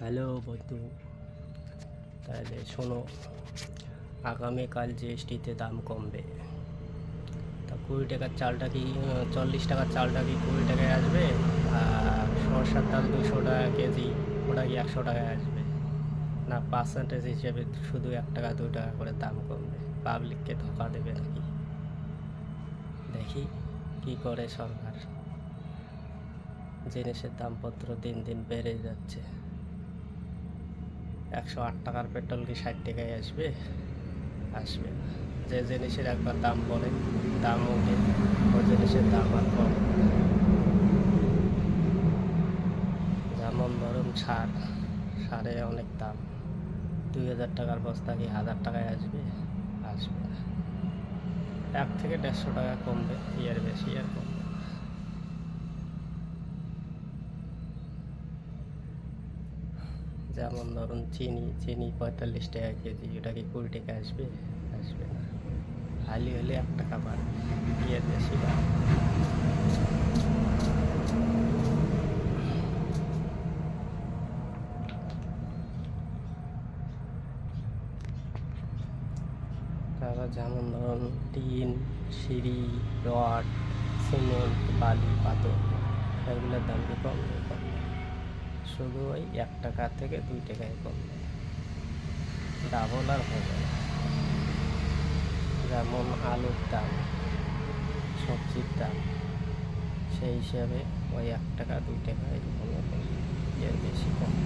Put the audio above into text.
Hello বন্ধু, তাহলে শোনো, আগামীকাল জিএসটিতে দাম কমবে। তা 20 টাকার চালটা কি 40 টাকার চালটা কি 20 টাকায় আসবে? আর সরষার দাম 200 টাকা কেজি, ওটা কি 100 টাকায় আসবে? না পার্সেন্টেজ হিসেবে শুধু 1 টাকা 2 টাকা করে দাম কমবে? পাবলিককে ধোঁকা দেবে নাকি? দেখি কি করে সরকার। জিনিসের দামপত্র দিন দিন বেড়ে যাচ্ছে। 108 টাকার পেট্রোল কি 60 টাকায় আসবে? আসবে না। যে জিনিসের একবার দাম পড়ে, দাম ওঠে, ওই জিনিসের দাম আর কমে না। যেমন ধরুন সারে অনেক দাম। 2000 টাকার বস্তা কি 1000 টাকায় আসবে? আসবে না। 1 থেকে 150 টাকা কমবে, এর বেশি আর কমবে না। যেমন ধরুন চিনি 45 টাকা কেজি, ওটা কি 20 টাকা আসবে? আসবে না। হালি হলে 1 টাকা বাড়বে, এর বেশি বাড়বে। তারপর যেমন ধরুন টিন, সিঁড়ি, রড, সিমেন্ট, বালি, পাথর, এগুলোর দাম কি কমবে? কমবে। শুধু ওই 1 টাকা থেকে 2 টাকায় কমবে, ডাবল আর হবে না। যেমন আলুর দাম, সবজির দাম, সেই হিসাবে ওই 1 টাকা 2 টাকা এরকমই কমবে, এর বেশি কমবে।